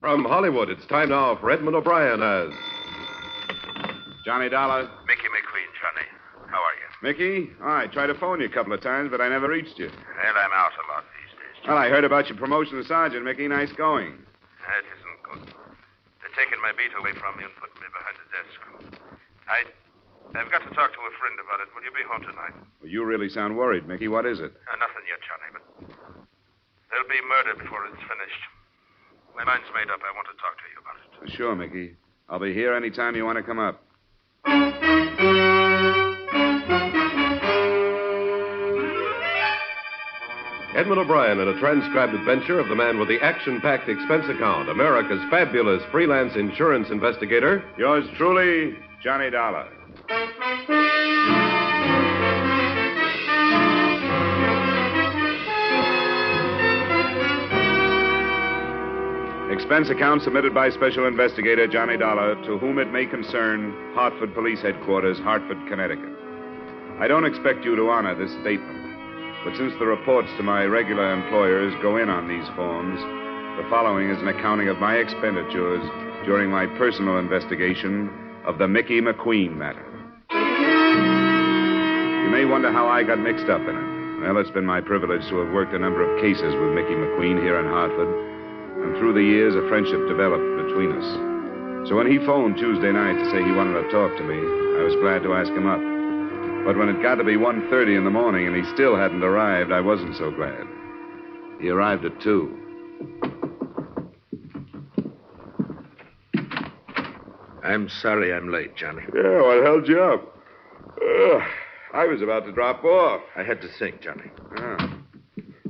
From Hollywood, it's time now for Edmond O'Brien as... Johnny Dollar. Mickey McQueen, Johnny. How are you? Mickey? I tried to phone you a couple of times, but I never reached you. Well, I'm out a lot these days, Johnny. Well, I heard about your promotion to sergeant, Mickey. Nice going. That isn't good. They're taking my beat away from me and putting me behind the desk. I've got to talk to a friend about it. Will you be home tonight? Well, you really sound worried, Mickey. What is it? Nothing yet, Johnny, but there'll be murder before it's finished. My mind's made up. I want to talk to you about it. Sure, Mickey. I'll be here any time you want to come up. Edmond O'Brien in a transcribed adventure of the man with the action-packed expense account, America's fabulous freelance insurance investigator. Yours truly, Johnny Dollar. Expense account submitted by Special Investigator Johnny Dollar, to whom it may concern, Hartford Police Headquarters, Hartford, Connecticut. I don't expect you to honor this statement, but since the reports to my regular employers go in on these forms, the following is an accounting of my expenditures during my personal investigation of the Mickey McQueen matter. You may wonder how I got mixed up in it. Well, it's been my privilege to have worked a number of cases with Mickey McQueen here in Hartford, and through the years, a friendship developed between us. So when he phoned Tuesday night to say he wanted to talk to me, I was glad to ask him up. But when it got to be 1:30 in the morning and he still hadn't arrived, I wasn't so glad. He arrived at 2. I'm sorry I'm late, Johnny. Yeah, what held you up? I was about to drop off. I had to think, Johnny. Ah.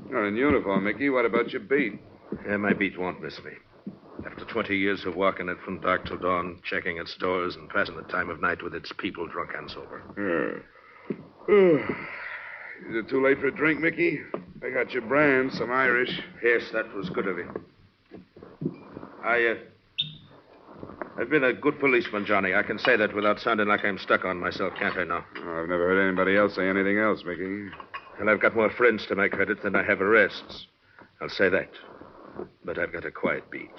You're in uniform, Mickey. What about your beat? Yeah, my beat won't miss me. After 20 years of walking it from dark till dawn, checking its doors and passing the time of night with its people, drunk and sober. Is it too late for a drink, Mickey? I got your brand, some Irish. Yes, that was good of you. I've been a good policeman, Johnny. I can say that without sounding like I'm stuck on myself, can't I now? Oh, I've never heard anybody else say anything else, Mickey. And I've got more friends to my credit than I have arrests. I'll say that. But I've got a quiet beat.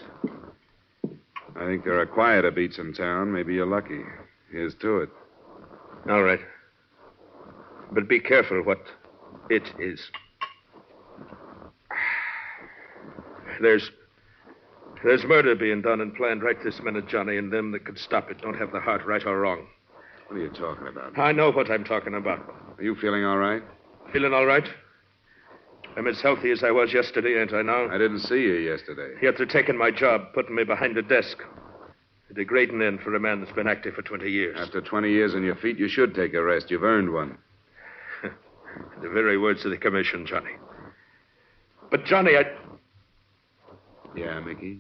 I think there are quieter beats in town. Maybe you're lucky. Here's to it. All right. But be careful what it is. There's murder being done and planned right this minute, Johnny, and them that could stop it don't have the heart, right or wrong. What are you talking about? I know what I'm talking about. Are you feeling all right? Feeling all right? I'm as healthy as I was yesterday, ain't I now? I didn't see you yesterday. Yet they're taking my job, putting me behind the desk. A degrading end for a man that's been active for 20 years. After 20 years on your feet, you should take a rest. You've earned one. The very words of the commission, Johnny. But, Johnny, Yeah, Mickey?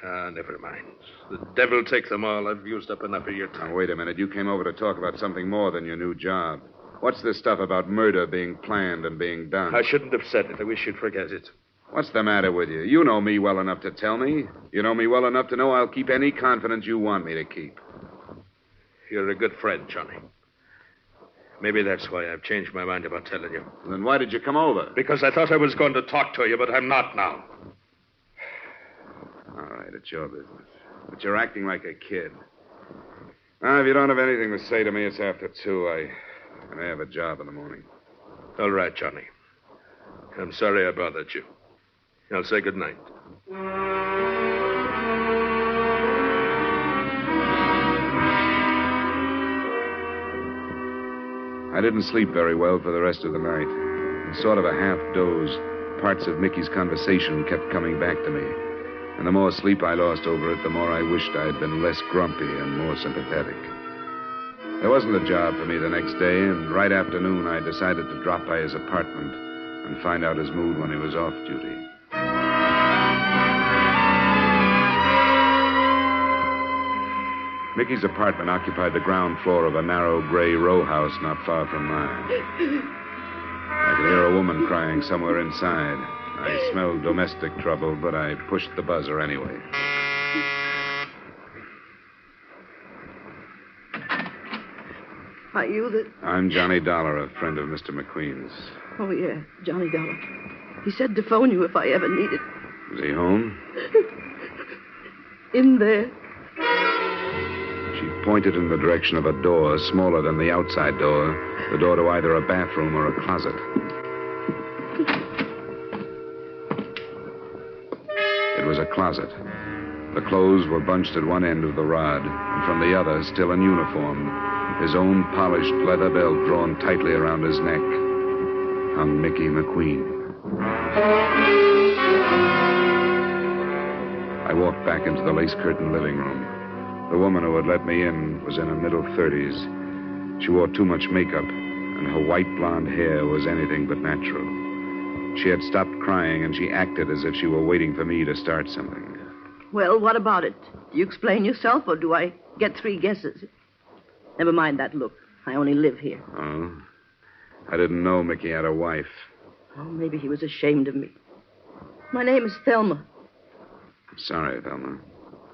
Never mind. The devil take them all. I've used up enough of your time. Now, wait a minute. You came over to talk about something more than your new job. What's this stuff about murder being planned and being done? I shouldn't have said it. I wish you'd forget it. What's the matter with you? You know me well enough to tell me. You know me well enough to know I'll keep any confidence you want me to keep. You're a good friend, Johnny. Maybe that's why I've changed my mind about telling you. Then why did you come over? Because I thought I was going to talk to you, but I'm not now. All right, it's your business. But you're acting like a kid. Now, if you don't have anything to say to me, it's after 2. I have a job in the morning. All right, Johnny. I'm sorry I bothered you. I'll say good night. I didn't sleep very well for the rest of the night. In sort of a half doze, parts of Mickey's conversation kept coming back to me. And the more sleep I lost over it, the more I wished I had been less grumpy and more sympathetic. There wasn't a job for me the next day, and right after noon I decided to drop by his apartment and find out his mood when he was off duty. Mickey's apartment occupied the ground floor of a narrow gray row house not far from mine. I could hear a woman crying somewhere inside. I smelled domestic trouble, but I pushed the buzzer anyway. Are you the... I'm Johnny Dollar, a friend of Mr. McQueen's. Oh, yeah, Johnny Dollar. He said to phone you if I ever needed... Is he home? In there. She pointed in the direction of a door smaller than the outside door, the door to either a bathroom or a closet. It was a closet. The clothes were bunched at one end of the rod, and from the other, still in uniform, his own polished leather belt drawn tightly around his neck, hung Mickey McQueen. I walked back into the lace-curtained living room. The woman who had let me in was in her middle 30s. She wore too much makeup, and her white blonde hair was anything but natural. She had stopped crying, and she acted as if she were waiting for me to start something. Well, what about it? Do you explain yourself, or do I get 3 guesses? Never mind that look. I only live here. Oh? I didn't know Mickey had a wife. Oh, maybe he was ashamed of me. My name is Thelma. Sorry, Thelma.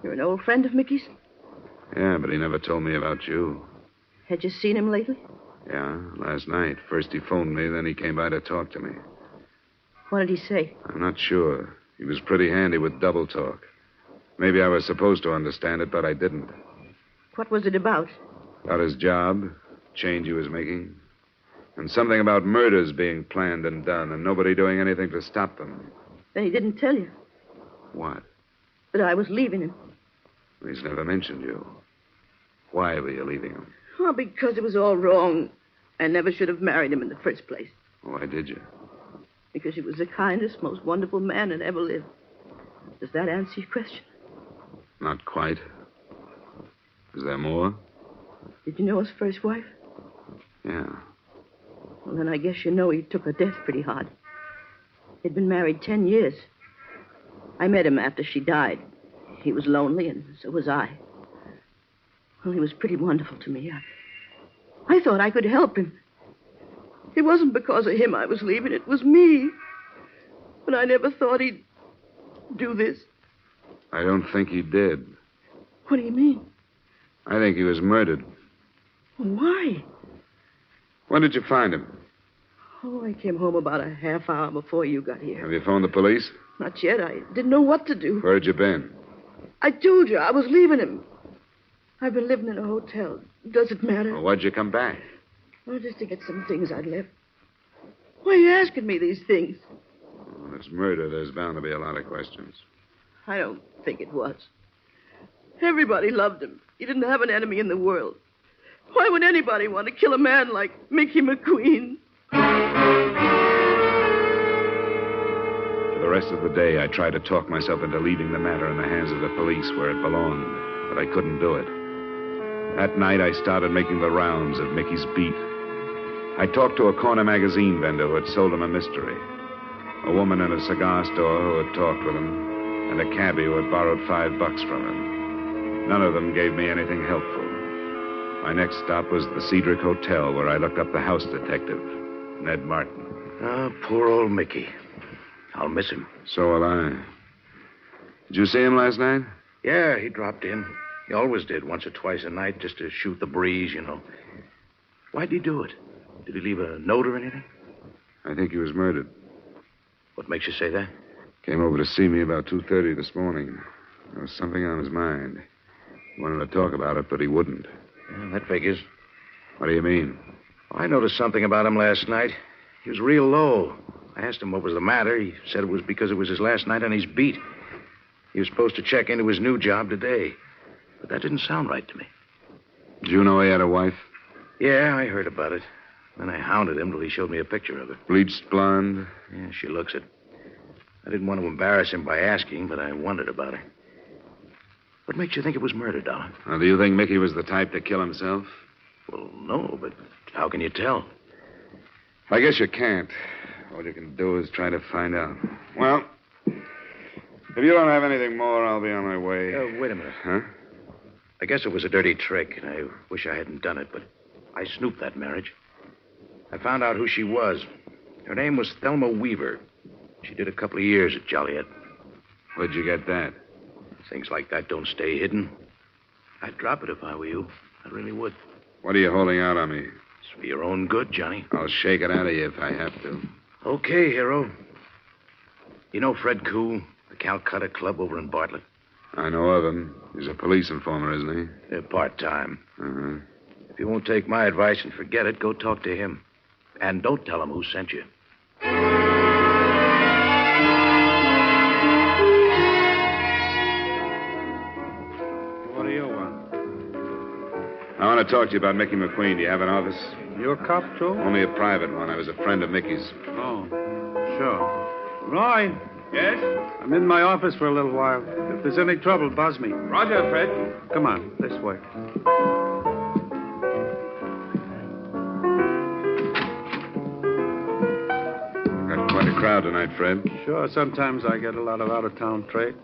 You're an old friend of Mickey's? Yeah, but he never told me about you. Had you seen him lately? Yeah, last night. First he phoned me, then he came by to talk to me. What did he say? I'm not sure. He was pretty handy with double talk. Maybe I was supposed to understand it, but I didn't. What was it about? About his job, change he was making, and something about murders being planned and done, and nobody doing anything to stop them. Then he didn't tell you What? that I was leaving him. He's never mentioned you. Why were you leaving him? Oh, because it was all wrong. I never should have married him in the first place. Why did you? Because he was the kindest, most wonderful man that ever lived. Does that answer your question? Not quite. Is there more? Did you know his first wife? Yeah. Well, then I guess you know he took her death pretty hard. He'd been married 10 years. I met him after she died. He was lonely, and so was I. Well, he was pretty wonderful to me. I thought I could help him. It wasn't because of him I was leaving. It was me. But I never thought he'd do this. I don't think he did. What do you mean? I think he was murdered. Why? When did you find him? Oh, I came home about a half hour before you got here. Have you phoned the police? Not yet. I didn't know what to do. Where had you been? I told you I was leaving him. I've been living in a hotel. Does it matter? Well, why'd you come back? Oh, just to get some things I'd left. Why are you asking me these things? When it's murder, there's bound to be a lot of questions. I don't think it was. Everybody loved him. He didn't have an enemy in the world. Why would anybody want to kill a man like Mickey McQueen? For the rest of the day, I tried to talk myself into leaving the matter in the hands of the police where it belonged, but I couldn't do it. That night, I started making the rounds of Mickey's beat. I talked to a corner magazine vendor who had sold him a mystery, a woman in a cigar store who had talked with him, and a cabbie who had borrowed $5 from him. None of them gave me anything helpful. My next stop was the Cedric Hotel, where I looked up the house detective, Ned Martin. Oh, poor old Mickey. I'll miss him. So will I. Did you see him last night? Yeah, he dropped in. He always did, once or twice a night, just to shoot the breeze, you know. Why'd he do it? Did he leave a note or anything? I think he was murdered. What makes you say that? Came over to see me about 2:30 this morning. There was something on his mind. He wanted to talk about it, but he wouldn't. Yeah, that figures. What do you mean? I noticed something about him last night. He was real low. I asked him what was the matter. He said it was because it was his last night on his beat. He was supposed to check into his new job today. But that didn't sound right to me. Did you know he had a wife? Yeah, I heard about it. Then I hounded him till he showed me a picture of her. Bleached blonde? Yeah, she looks it. I didn't want to embarrass him by asking, but I wondered about her. What makes you think it was murder, Dollar? Now, do you think Mickey was the type to kill himself? Well, no, but how can you tell? I guess you can't. All you can do is try to find out. Well, if you don't have anything more, I'll be on my way. Wait a minute. Huh? I guess it was a dirty trick, and I wish I hadn't done it, but I snooped that marriage. I found out who she was. Her name was Thelma Weaver. She did a couple of years at Joliet. Where'd you get that? Things like that don't stay hidden. I'd drop it if I were you. I really would. What are you holding out on me? It's for your own good, Johnny. I'll shake it out of you if I have to. Okay, hero. You know Fred Koo, The Calcutta Club over in Bartlett. I know of him. He's a police informer, isn't he? They're part-time. Uh-huh. If you won't take my advice and forget it, go talk to him. And don't tell him who sent you. What do you want? I want to talk to you about Mickey McQueen. Do you have an office? You a cop, too? Only a private one. I was a friend of Mickey's. Oh, sure. Roy. Yes? I'm in my office for a little while. If there's any trouble, buzz me. Roger, Fred. Come on, this way. Got quite a crowd tonight, Fred. Sure, sometimes I get a lot of out-of-town trade.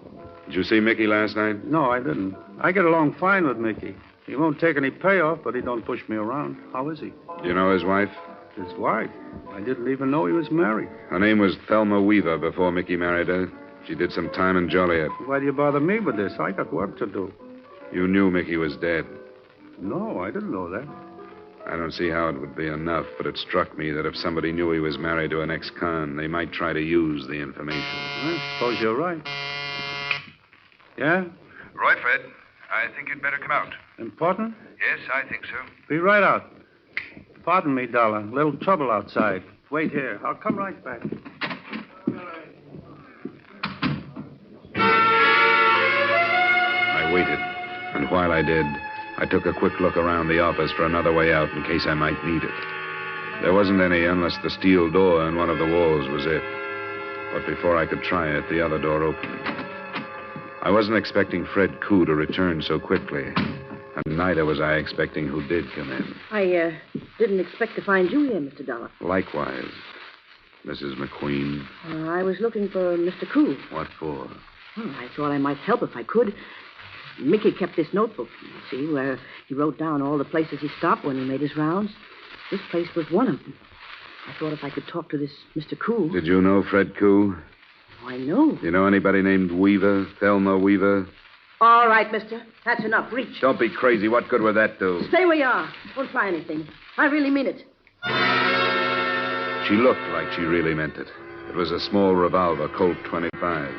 Did you see Mickey last night? No, I didn't. I get along fine with Mickey. He won't take any payoff, but he don't push me around. How is he? Do you know his wife? His wife? I didn't even know he was married. Her name was Thelma Weaver before Mickey married her. She did some time in Joliet. Why do you bother me with this? I got work to do. You knew Mickey was dead. No, I didn't know that. I don't see how it would be enough, but it struck me that if somebody knew he was married to an ex-con, they might try to use the information. I suppose you're right. Yeah? Right, Fred. I think you'd better come out. Important? Yes, I think so. Be right out. Pardon me, Dollar. A little trouble outside. Wait here. I'll come right back. I waited, and while I did, I took a quick look around the office for another way out in case I might need it. There wasn't any unless the steel door in one of the walls was it. But before I could try it, the other door opened. I wasn't expecting Fred Koo to return so quickly, and neither was I expecting who did come in. I didn't expect to find you here, Mr. Dollar. Likewise, Mrs. McQueen. I was looking for Mr. Koo. What for? Well, I thought I might help if I could. Mickey kept this notebook, you see, where he wrote down all the places he stopped when he made his rounds. This place was one of them. I thought if I could talk to this Mr. Koo. Did you know Fred Koo? Oh, I know. You know anybody named Weaver? Thelma Weaver? All right, mister. That's enough. Reach. Don't be crazy. What good would that do? Stay where you are. Don't try anything. I really mean it. She looked like she really meant it. It was a small revolver, Colt 25.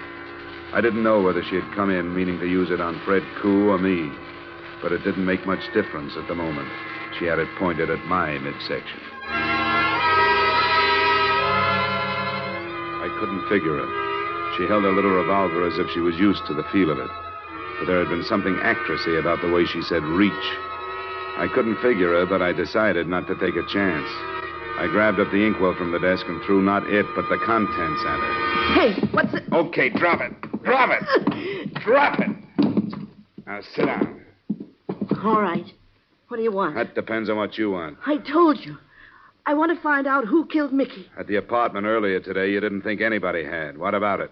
I didn't know whether she had come in meaning to use it on Fred Koo or me, but it didn't make much difference at the moment. She had it pointed at my midsection. I couldn't figure her. She held her little revolver as if she was used to the feel of it. But there had been something actressy about the way she said reach. I couldn't figure her, but I decided not to take a chance. I grabbed up the inkwell from the desk and threw not it, but the contents at her. Hey, what's it? Okay, drop it. Drop it. Drop it. Now sit down. All right. What do you want? That depends on what you want. I told you. I want to find out who killed Mickey. At the apartment earlier today, you didn't think anybody had. What about it?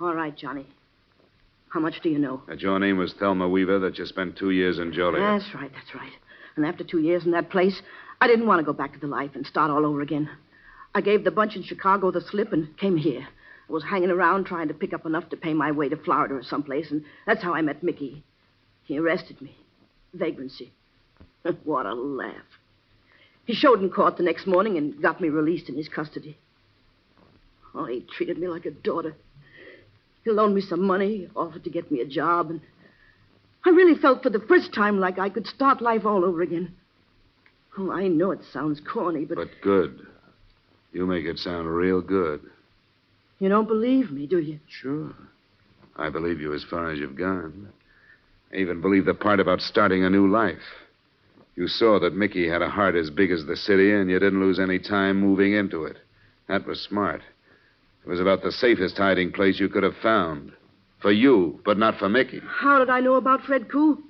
All right, Johnny. How much do you know? That your name was Thelma Weaver, that you spent 2 years in Joliet. That's right. And after 2 years in that place, I didn't want to go back to the life and start all over again. I gave the bunch in Chicago the slip and came here. I was hanging around trying to pick up enough to pay my way to Florida or someplace, and that's how I met Mickey. He arrested me. Vagrancy. What a laugh. He showed in court the next morning and got me released in his custody. Oh, he treated me like a daughter. He loaned me some money, offered to get me a job, and I really felt for the first time like I could start life all over again. Oh, I know it sounds corny, but... But good. You make it sound real good. You don't believe me, do you? Sure. I believe you as far as you've gone. I even believe the part about starting a new life. You saw that Mickey had a heart as big as the city, and you didn't lose any time moving into it. That was smart. It was about the safest hiding place you could have found. For you, but not for Mickey. How did I know about Fred Koo?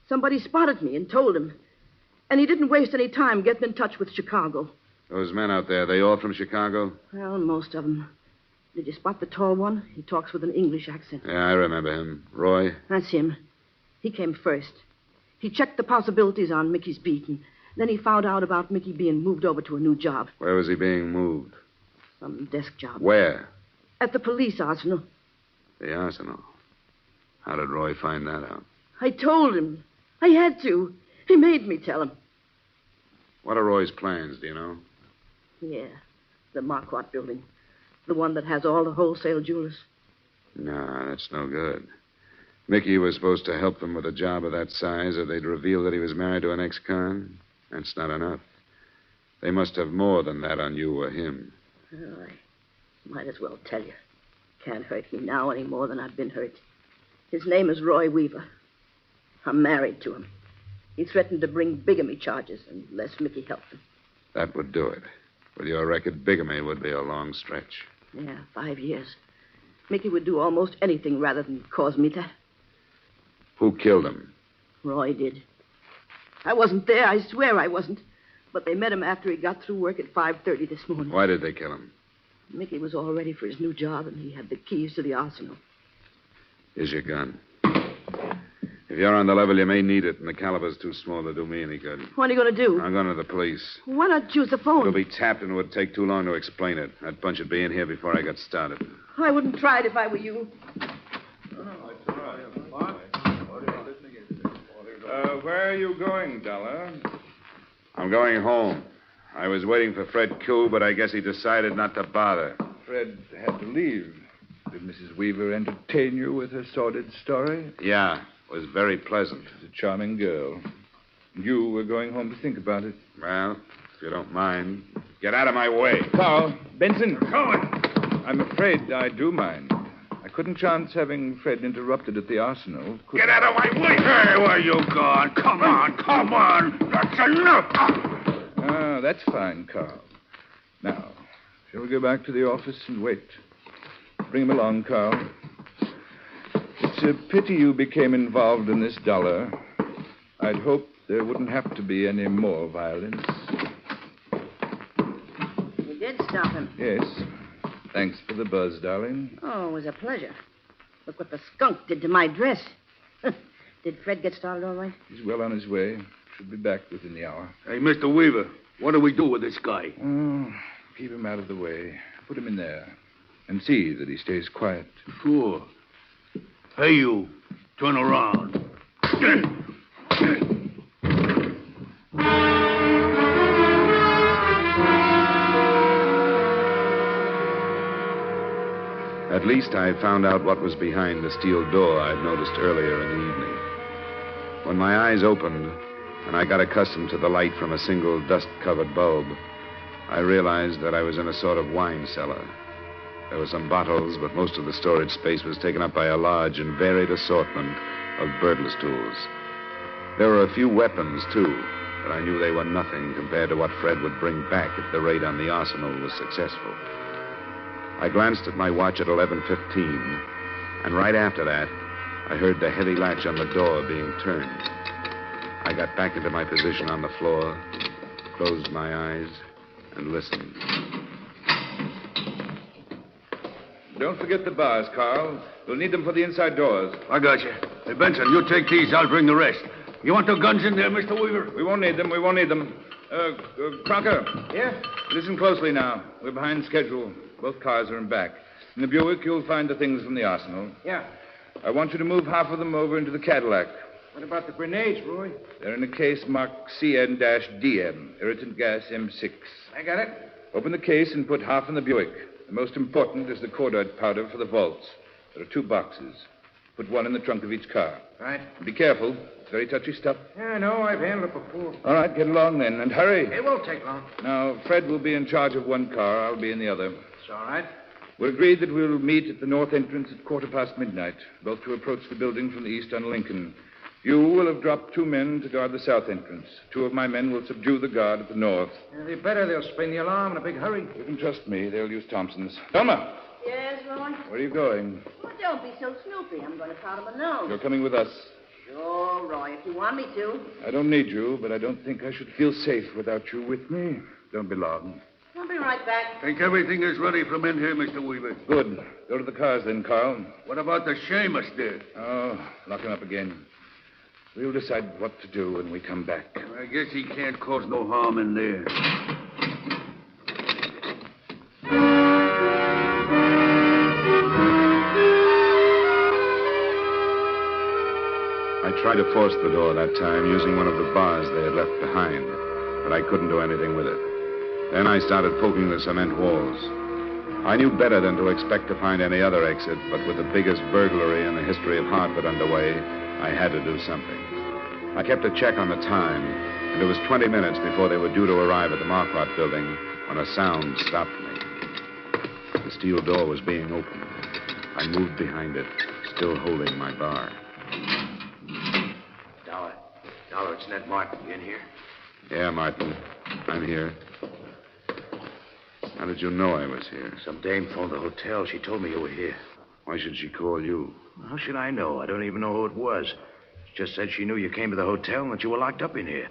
Somebody spotted me and told him. And he didn't waste any time getting in touch with Chicago. Those men out there, they all from Chicago? Well, most of them. Did you spot the tall one? He talks with an English accent. Yeah, I remember him. Roy? That's him. He came first. He checked the possibilities on Mickey's beat, and then he found out about Mickey being moved over to a new job. Where was he being moved? Some desk job. Where? At the police arsenal. The arsenal. How did Roy find that out? I told him. I had to. He made me tell him. What are Roy's plans, do you know? Yeah, the Marquardt building. The one that has all the wholesale jewelers. No, that's no good. Mickey was supposed to help them with a job of that size, or they'd reveal that he was married to an ex-con. That's not enough. They must have more than that on you or him. Well, I might as well tell you. Can't hurt me now any more than I've been hurt. His name is Roy Weaver. I'm married to him. He threatened to bring bigamy charges unless Mickey helped him. That would do it. With your record, bigamy would be a long stretch. Yeah, 5 years. Mickey would do almost anything rather than cause me that. Who killed him? Roy did. I wasn't there. I swear I wasn't. But they met him after he got through work at 5:30 this morning. Why did they kill him? Mickey was all ready for his new job, and he had the keys to the arsenal. Here's your gun. If you're on the level, you may need it, and the caliber's too small to do me any good. What are you going to do? I'm going to the police. Why not use the phone? It'll be tapped, and it would take too long to explain it. That bunch would be in here before I got started. I wouldn't try it if I were you. Where are you going, Dollar? I'm going home. I was waiting for Fred Q, but I guess he decided not to bother. Fred had to leave. Did Mrs. Weaver entertain you with her sordid story? Yeah, it was very pleasant. She's a charming girl. You were going home to think about it. Well, if you don't mind, get out of my way. Carl, Benson. I'm afraid I do mind. I couldn't chance having Fred interrupted at the arsenal. Get out of my way! Hey, where you going? Come on. That's enough. Ah, that's fine, Carl. Now, shall we go back to the office and wait? Bring him along, Carl. It's a pity you became involved in this, Dollar. I'd hoped there wouldn't have to be any more violence. You did stop him. Yes. Thanks for the buzz, darling. Oh, it was a pleasure. Look what the skunk did to my dress. Did Fred get started all right? He's well on his way. Should be back within the hour. Hey, Mr. Weaver, what do we do with this guy? Oh, keep him out of the way. Put him in there. And see that he stays quiet. Sure. Hey, you. Turn around. At least I found out what was behind the steel door I'd noticed earlier in the evening. When my eyes opened and I got accustomed to the light from a single dust-covered bulb, I realized that I was in a sort of wine cellar. There were some bottles, but most of the storage space was taken up by a large and varied assortment of burglar's tools. There were a few weapons, too, but I knew they were nothing compared to what Fred would bring back if the raid on the arsenal was successful. I glanced at my watch at 11:15, and right after that, I heard the heavy latch on the door being turned. I got back into my position on the floor, closed my eyes, and listened. Don't forget the bars, Carl. We'll need them for the inside doors. I got you. Hey, Benson, you take these. I'll bring the rest. You want the guns in there, Mr. Weaver? We won't need them. Crocker. Yeah? Listen closely now. We're behind schedule. Both cars are in back. In the Buick, you'll find the things from the arsenal. Yeah. I want you to move half of them over into the Cadillac. What about the grenades, Roy? They're in a case marked CN-DM, irritant gas M6. I got it. Open the case and put half in the Buick. The most important is the cordite powder for the vaults. There are 2 boxes. Put one in the trunk of each car. Right. Be careful. It's very touchy stuff. Yeah, I know. I've handled it before. All right, get along then, and hurry. It won't take long. Now, Fred will be in charge of one car. I'll be in the other. It's all right. We're agreed that we'll meet at the north entrance at midnight, both to approach the building from the east on Lincoln. You will have dropped 2 men to guard the south entrance. 2 of my men will subdue the guard at the north. It'll be better. They'll spin the alarm in a big hurry. You can trust me. They'll use Thompson's. Thelma, Yes, Roy? where are you going? Well, don't be so snoopy. I'm going to powder my nose. You're coming with us. Sure, Roy, if you want me to. I don't need you, but I don't think I should feel safe without you with me. Don't be long. I'll be right back. Think everything is ready from in here, Mr. Weaver. Good. Go to the cars then, Carl. What about the Seamus did? Oh, lock him up again. We'll decide what to do when we come back. I guess he can't cause no harm in there. I tried to force the door that time using one of the bars they had left behind, but I couldn't do anything with it. Then I started poking the cement walls. I knew better than to expect to find any other exit, but with the biggest burglary in the history of Hartford underway, I had to do something. I kept a check on the time, and it was 20 minutes before they were due to arrive at the Marquardt building when a sound stopped me. The steel door was being opened. I moved behind it, still holding my bar. Dollar, it's Ned Martin. You in here? Yeah, Martin. I'm here. How did you know I was here? Some dame phoned the hotel. She told me you were here. Why should she call you? How should I know? I don't even know who it was. She just said she knew you came to the hotel and that you were locked up in here.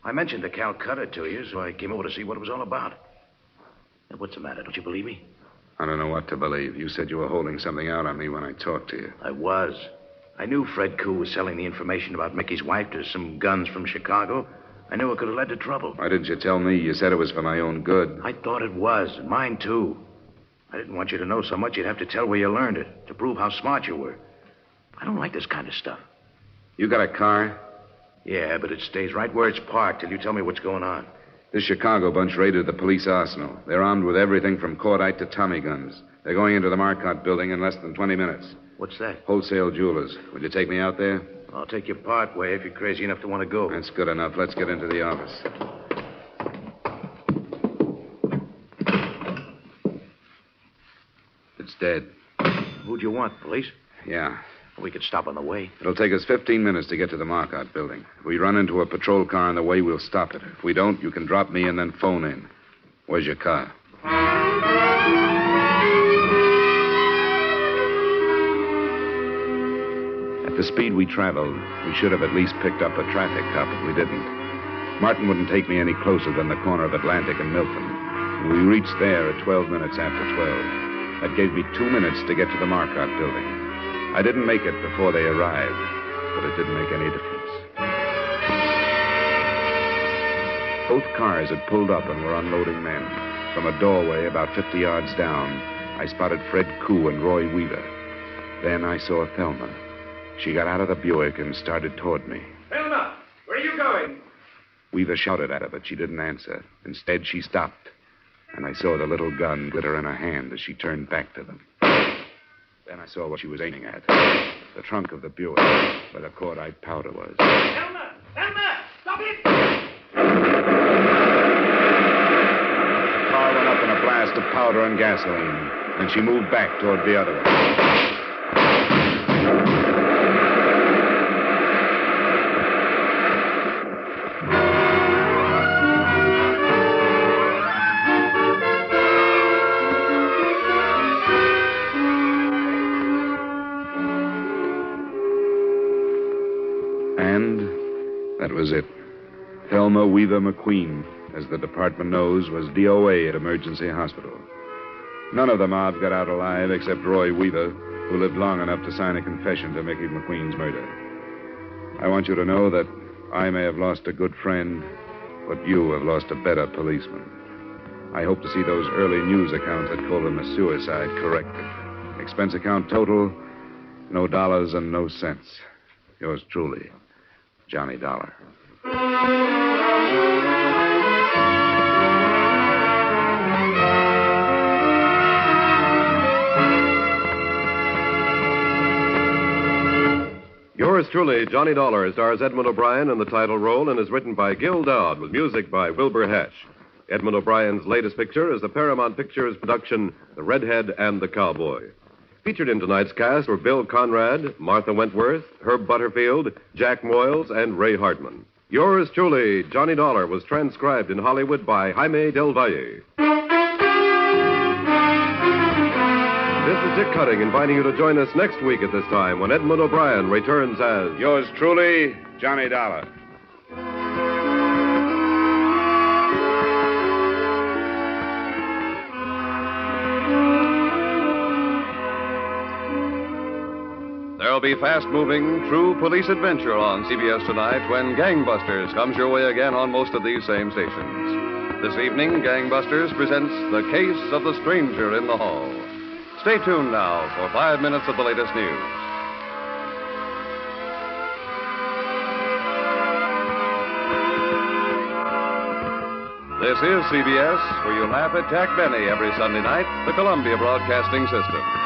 I mentioned the Calcutta to you, so I came over to see what it was all about. Now, what's the matter? Don't you believe me? I don't know what to believe. You said you were holding something out on me when I talked to you. I was. I knew Fred Koo was selling the information about Mickey's wife to some guns from Chicago. I knew it could have led to trouble. Why didn't you tell me? You said it was for my own good. I thought it was, and mine too. I didn't want you to know so much you'd have to tell where you learned it, to prove how smart you were. I don't like this kind of stuff. You got a car? Yeah, but it stays right where it's parked till you tell me what's going on. This Chicago bunch raided the police arsenal. They're armed with everything from cordite to Tommy guns. They're going into the Marquardt building in less than 20 minutes. What's that? Wholesale jewelers. Will you take me out there? I'll take you part way if you're crazy enough to want to go. That's good enough. Let's get into the office. It's dead. Who'd you want, police? Yeah. We could stop on the way. It'll take us 15 minutes to get to the Marquardt building. If we run into a patrol car on the way, we'll stop it. If we don't, you can drop me and then phone in. Where's your car? At the speed we traveled, we should have at least picked up a traffic cop, but we didn't. Martin wouldn't take me any closer than the corner of Atlantic and Milton. And we reached there at 12 minutes after 12. That gave me 2 minutes to get to the Marquardt building. I didn't make it before they arrived, but it didn't make any difference. Both cars had pulled up and were unloading men. From a doorway about 50 yards down, I spotted Fred Koo and Roy Weaver. Then I saw Thelma. She got out of the Buick and started toward me. Thelma, where are you going? Weaver shouted at her, but she didn't answer. Instead, she stopped, and I saw the little gun glitter in her hand as she turned back to them. Then I saw what she was aiming at. The trunk of the Buick, where the cordite powder was. Thelma! Thelma! Stop it! The car went up in a blast of powder and gasoline, and she moved back toward the other one. That was it. Thelma Weaver McQueen, as the department knows, was DOA at Emergency Hospital. None of the mob got out alive except Roy Weaver, who lived long enough to sign a confession to Mickey McQueen's murder. I want you to know that I may have lost a good friend, but you have lost a better policeman. I hope to see those early news accounts that called him a suicide corrected. Expense account total, no dollars and no cents. Yours truly, Johnny Dollar. Yours truly, Johnny Dollar, stars Edmond O'Brien in the title role and is written by Gil Doud with music by Wilbur Hatch. Edmond O'Brien's latest picture is the Paramount Pictures production, The Redhead and the Cowboy. Featured in tonight's cast were Bill Conrad, Martha Wentworth, Herb Butterfield, Jack Moyles, and Ray Hartman. Yours truly, Johnny Dollar, was transcribed in Hollywood by Jaime Del Valle. This is Dick Cutting inviting you to join us next week at this time when Edmond O'Brien returns as Yours truly, Johnny Dollar. There'll be fast-moving, true police adventure on CBS tonight when Gangbusters comes your way again on most of these same stations. This evening, Gangbusters presents The Case of the Stranger in the Hall. Stay tuned now for 5 minutes of the latest news. This is CBS, where you laugh at Jack Benny every Sunday night, the Columbia Broadcasting System.